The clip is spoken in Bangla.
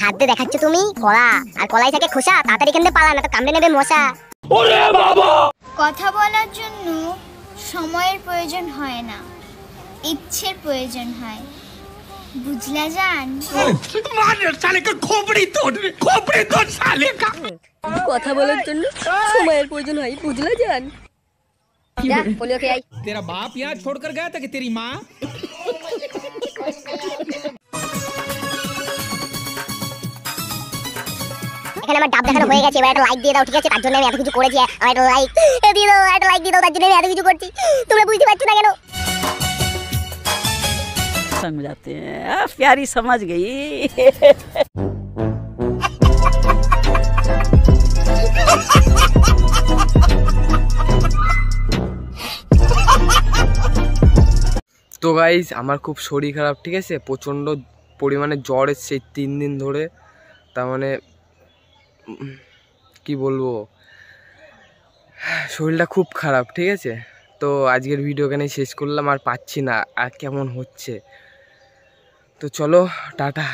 হাত দিয়ে দেখাচ্ছ তুমি কলা, আর কলাই থেকে খোসা, তাড়াতাড়ি এখান থেকে পালা, না তো কামড়ে নেবে মশা। ওরে বাবা! কথা বলার জন্য সময়ের প্রয়োজন হয় না, ইচ্ছের প্রয়োজন হয়, বুঝলা জান? কথা বলার জন্য সময়ের প্রয়োজন হয়, বুঝলা জান? तेरा बाप यहाँ छोड़कर गया था कि तेरी माँ? এখানে আমার ডাব দেখানো হয়ে গেছে, এবার একটা লাইক দিয়ে দাও, ঠিক আছে? তার জন্য আমি এত কিছু করেছি, আমার একটা লাইক দিয়ে দাও, একটা লাইক দিয়ে দাও, তার জন্য আমি এত কিছু করছি, তোমরা বুঝতে পারছো না কেন? समझाते हैं प्यारी, समझ गई। তো গাইস আমার খুব শরীর খারাপ, ঠিক আছে? প্রচণ্ড পরিমাণে জ্বর এসছে 3 দিন ধরে। তার মানে কি বলবো, শরীরটা খুব খারাপ, ঠিক আছে? তো আজকের ভিডিও এখানে শেষ করলাম, আর পাচ্ছি না, আর কেমন হচ্ছে। তো চলো টাটা।